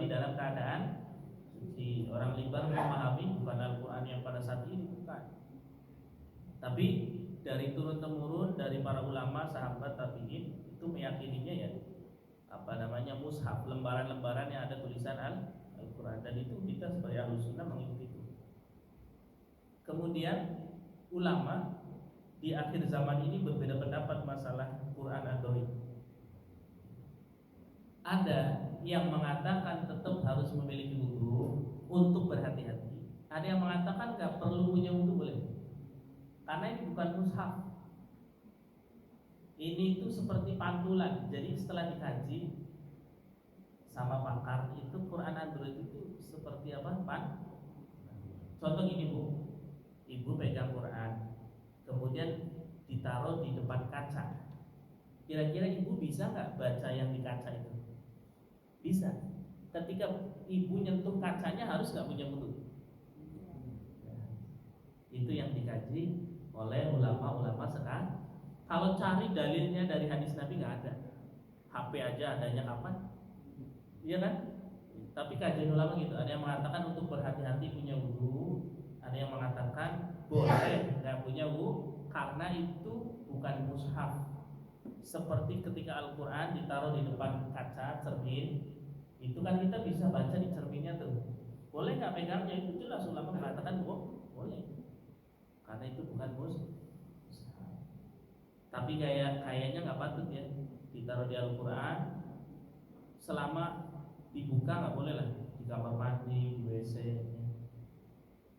kecuali dalam keadaan suci. Orang libar memahami bukan Al-Quran yang pada saat ini, bukan. Tapi dari turun temurun dari para ulama, sahabat, tabi'in itu meyakininya ya mushaf, lembaran-lembaran yang ada tulisan Al-Quran, dan itu kita sebagai Ahlus Sunnah mengikuti itu. Kemudian ulama di akhir zaman ini berbeda pendapat masalah Quran Android. Ada yang mengatakan tetap harus memiliki wudu untuk berhati-hati. Ada yang mengatakan nggak perlu punya wudu, boleh, karena ini bukan mushaf. Ini itu seperti pantulan. Jadi setelah dikaji sama pakar, itu Quran Android itu seperti apa? Contoh gini Bu, Ibu pegang Quran, kemudian ditaruh di depan kaca. Kira-kira Ibu bisa nggak baca yang di kaca itu? Bisa. Ketika Ibu nyentuh kacanya harus nggak punya wudu? Itu yang dikaji oleh ulama-ulama sekarang. Kalau cari dalilnya dari hadis Nabi nggak ada. HP aja adanya kapan? Iya kan? Tapi kajian ulama gitu. Ada yang mengatakan untuk berhati-hati punya wudu, ada yang mengatakan boleh nggak punya wudu karena itu bukan mushaf. Seperti ketika Al-Quran ditaruh di depan kaca cermin, itu kan kita bisa baca di cerminnya tuh. Boleh nggak pegangnya? Itu jelas ulama mengatakan boleh, karena itu bukan mushaf. Tapi kayaknya nggak patut ya ditaruh di Al-Quran. Selama dibuka nggak boleh lah, di kamar mandi, di WC ya.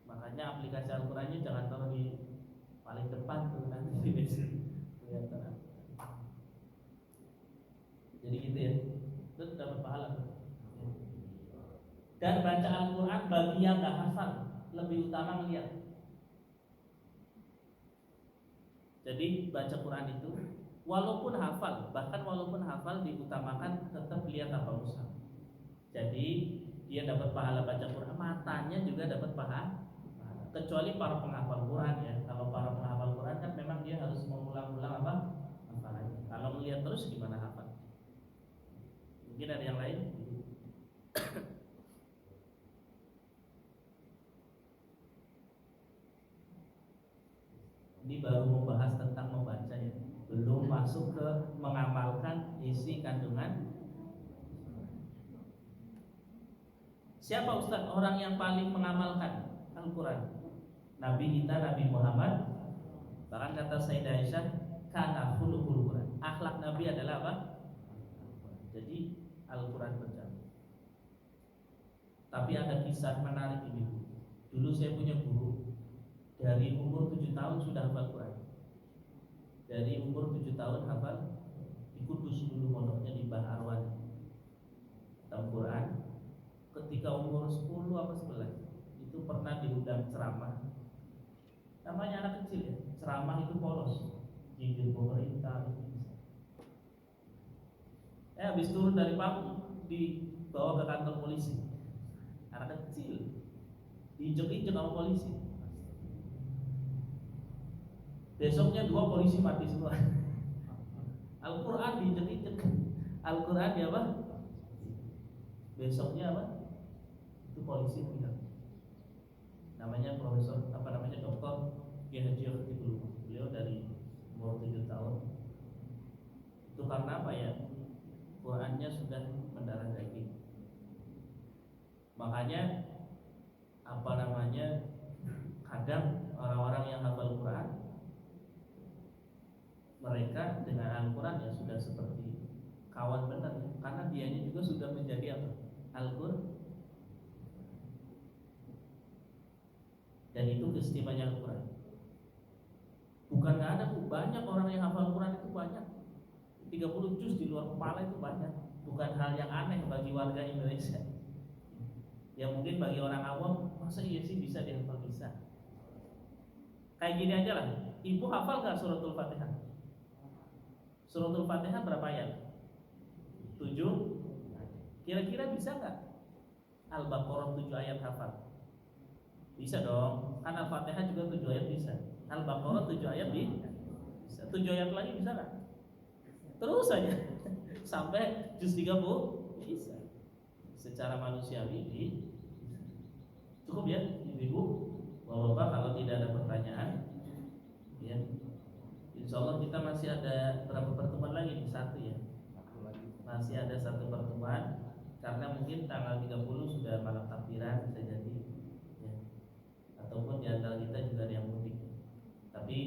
Makanya aplikasi Al-Qurannya jangan taruh di paling depan tuh, nanti di WC kelihatan. Jadi gitu ya, itu dapat pahala tuh. Dan baca Al-Quran bagi yang nggak hafal lebih utama melihat. Jadi baca Quran itu walaupun hafal, bahkan walaupun hafal diutamakan tetap lihat apa mushaf. Jadi dia dapat pahala baca Quran, matanya juga dapat pahala. Kecuali para penghafal Quran ya. Kalau para penghafal Quran kan memang dia harus mengulang-ulang apa hafalannya. Kalau melihat terus gimana hafal? Mungkin ada yang lain. Ini baru membahas tentang membaca ya, belum masuk ke mengamalkan isi kandungan. Siapa Ustaz orang yang paling mengamalkan Al-Quran? Nabi kita, Nabi Muhammad. Bahkan kata Sayyidah Aisyah, kana khuluqul Quran. Akhlak Nabi adalah apa? Jadi Al-Quran berjalan. Tapi ada kisah menarik ini. Dulu saya punya guru, dari umur 7 tahun sudah hafal Quran. Dari umur 7 tahun hafal, di Kudus dulu mondoknya di Mbah Arwan. Hafal Quran. Ketika umur 10 apa 11 itu pernah diundang ceramah. Namanya anak kecil ya, ceramah itu polos, jinjil pemerintah itu bisa. Habis turun dari panggung dibawa ke kantor polisi. Anak kecil diinjek-injek sama polisi. Besoknya 2 polisi mati semua. Al-Quran diinjek-injek. Al-Quran dia apa? Besoknya apa? Itu polisi meninggal. Namanya profesor Dr. Ki Haji Khotibul. Beliau dari umur 7 tahun. Itu karena apa ya? Qurannya sudah mendarah daging. Makanya kadang orang-orang yang hafal Quran, mereka dengan Al-Quran ya sudah seperti kawan benar ya, karena dianya juga sudah menjadi apa? Al-Quran. Dan itu keistimewaan Al-Quran. Bukan nggak ada, banyak orang yang hafal Quran itu banyak. 30 juz di luar kepala itu banyak. Bukan hal yang aneh bagi warga Indonesia. Ya mungkin bagi orang awam, masa iya sih bisa dihafal? Bisa. Kayak gini aja lah. Ibu hafal nggak suratul Fatihah? Suratul Fatihah berapa ayat? 7. Kira-kira bisa nggak Al-Baqarah 7 ayat hafal? Bisa dong. Kan Al-Fatihah juga 7 ayat bisa. Al-Baqarah 7 ayat bisa. 7 ayat lagi bisa nggak? Terus saja sampai juz 30 bisa. secara manusiawi cukup ya ibu-ibu, bapak-bapak. Kalau tidak ada pertanyaan, ya, insya Allah kita masih ada berapa pertemuan lagi nih? Satu ya, masih ada satu pertemuan. Karena mungkin tanggal 30 sudah malam takbiran, bisa jadi ya. Ataupun di antara kita juga ada yang mudik. Tapi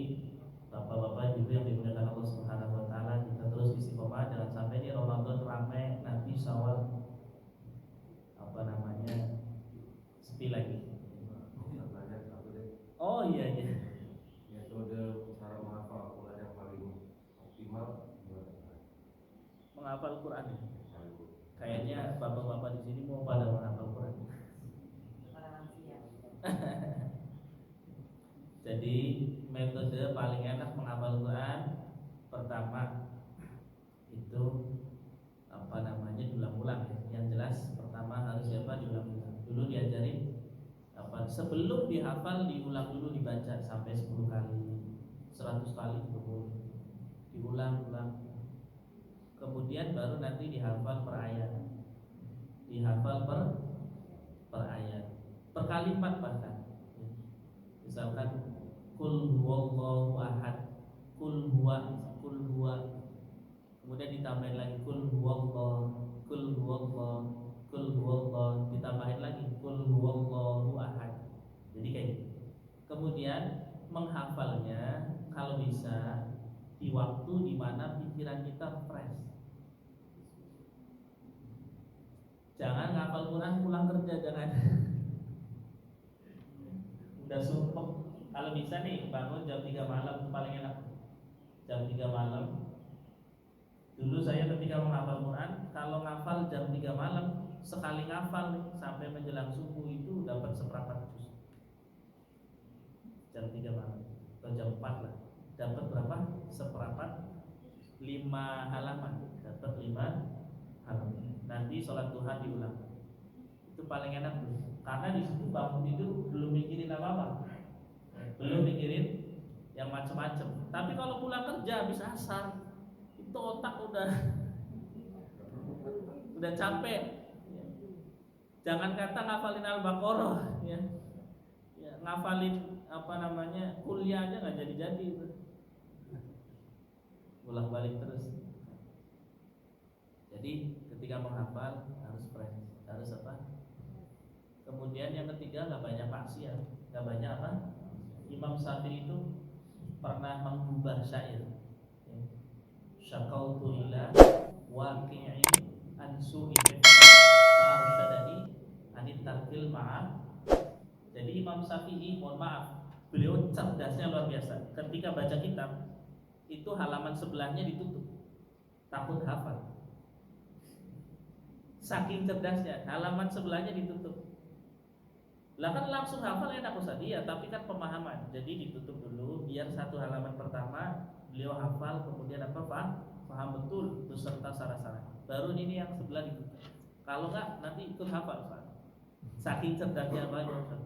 bapak-bapak ibu yang dimuliakan Allah Subhanahu wa taala, kita terus istiqomah, jangan sampai di Ramadan ramai nanti Syawal sepi lagi. Oh iya iya. Metode cara menghafal Al-Quran yang paling optimal menghafal Quran ya? Kayaknya bapak-bapak di sini mau pada menghafal Quran. Jadi metode paling enak menghafal Quran, pertama itu diulang-ulang ya. Yang jelas pertama harus diulang-ulang. Dulu diajarin sebelum dihafal diulang dulu, dibaca sampai 10 kali, 100 kali juga boleh. Diulang-ulang. Kemudian baru nanti dihafal per ayat. Dihafal per ayat. Per kalimat bahkan. Misalkan kul huwallahu ahad, kul huwa. Kemudian ditambahin lagi kul huwallahu, ditambahin lagi kul huwallahu ahad. Jadi kayak gitu. Kemudian menghafalnya kalau bisa di waktu di mana pikiran kita fresh. Jangan ngapal Quran pulang kerja, jangan. Udah sumpah. Kalau bisa nih bangun jam 3 malam itu paling enak. Jam 3 malam. Dulu saya ketika menghafal Quran, kalau ngafal jam 3 malam, sekali ngafal nih, sampai menjelang subuh itu dapat seperempat juz. Jam 3 malam atau jam 4 lah. Dapat berapa? Seperempat, 5 halaman. Dapat 5 halaman. Nanti sholat duha diulang. Itu paling enak tuh. Karena di situ bangun tidur belum mikirin apa-apa. Belum mikirin yang macam-macam. Tapi kalau pulang kerja habis asar, itu otak udah capek. Jangan kata ngafalin Al-Baqarah ya. Ngafalin kuliah aja nggak jadi itu. Bolak-balik terus. Jadi ketika menghafal harus fresh, harus apa? Kemudian yang ketiga nggak banyak maksiat, nggak banyak apa? Imam Syafi'i itu pernah mengubah syair. Syakautu ila waqi'i an su'i fa'arsyadani anit tarkil ma'af. Jadi Imam Syafi'i, mohon maaf, beliau cerdasnya luar biasa. Ketika baca kitab itu halaman sebelahnya ditutup, takut hafal. Saking cerdasnya, halaman sebelahnya ditutup. Lah kan langsung hafal enak Ustaz. Iya, tapi kan pemahaman. Jadi ditutup dulu biar satu halaman pertama beliau hafal, kemudian paham betul beserta syarat-syarat. Baru ini yang sebelah ditutup. Kalau enggak nanti ikut hafal Ustaz. Saking cerdasnya banyak.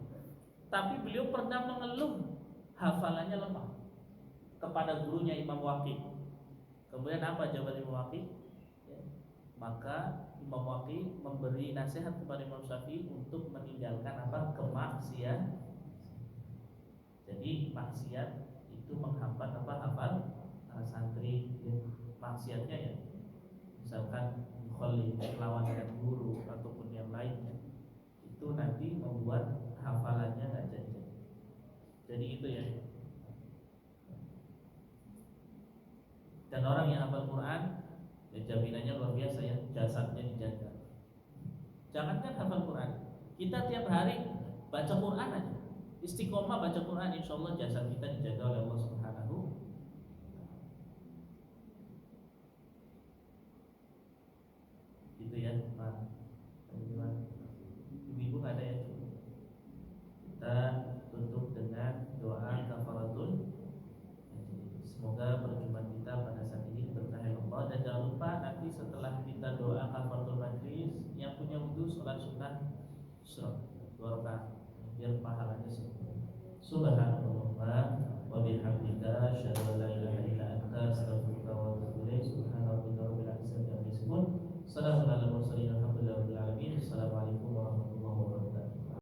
Tapi beliau pernah mengeluh hafalannya lemah kepada gurunya Imam Waqi. Kemudian apa jawaban Imam Waqi? Ya. Maka Imam Waqi memberi nasihat kepada Imam Syafi'i untuk meninggalkan kemaksiatan. Jadi maksiat itu menghambat hafal santri. Maksiatnya ya, misalkan kholi lawan dengan guru ataupun yang lainnya, itu nanti membuat hafalannya nggak jadi. Jadi itu ya. Dan orang yang hafal Quran ya jaminannya luar biasa ya, jasadnya dijaga. Jangankan hafal Quran, kita tiap hari baca Quran aja, istiqomah baca Quran, insya Allah jasad kita dijaga oleh Allah Subhanahu. Gitu ya, Pak.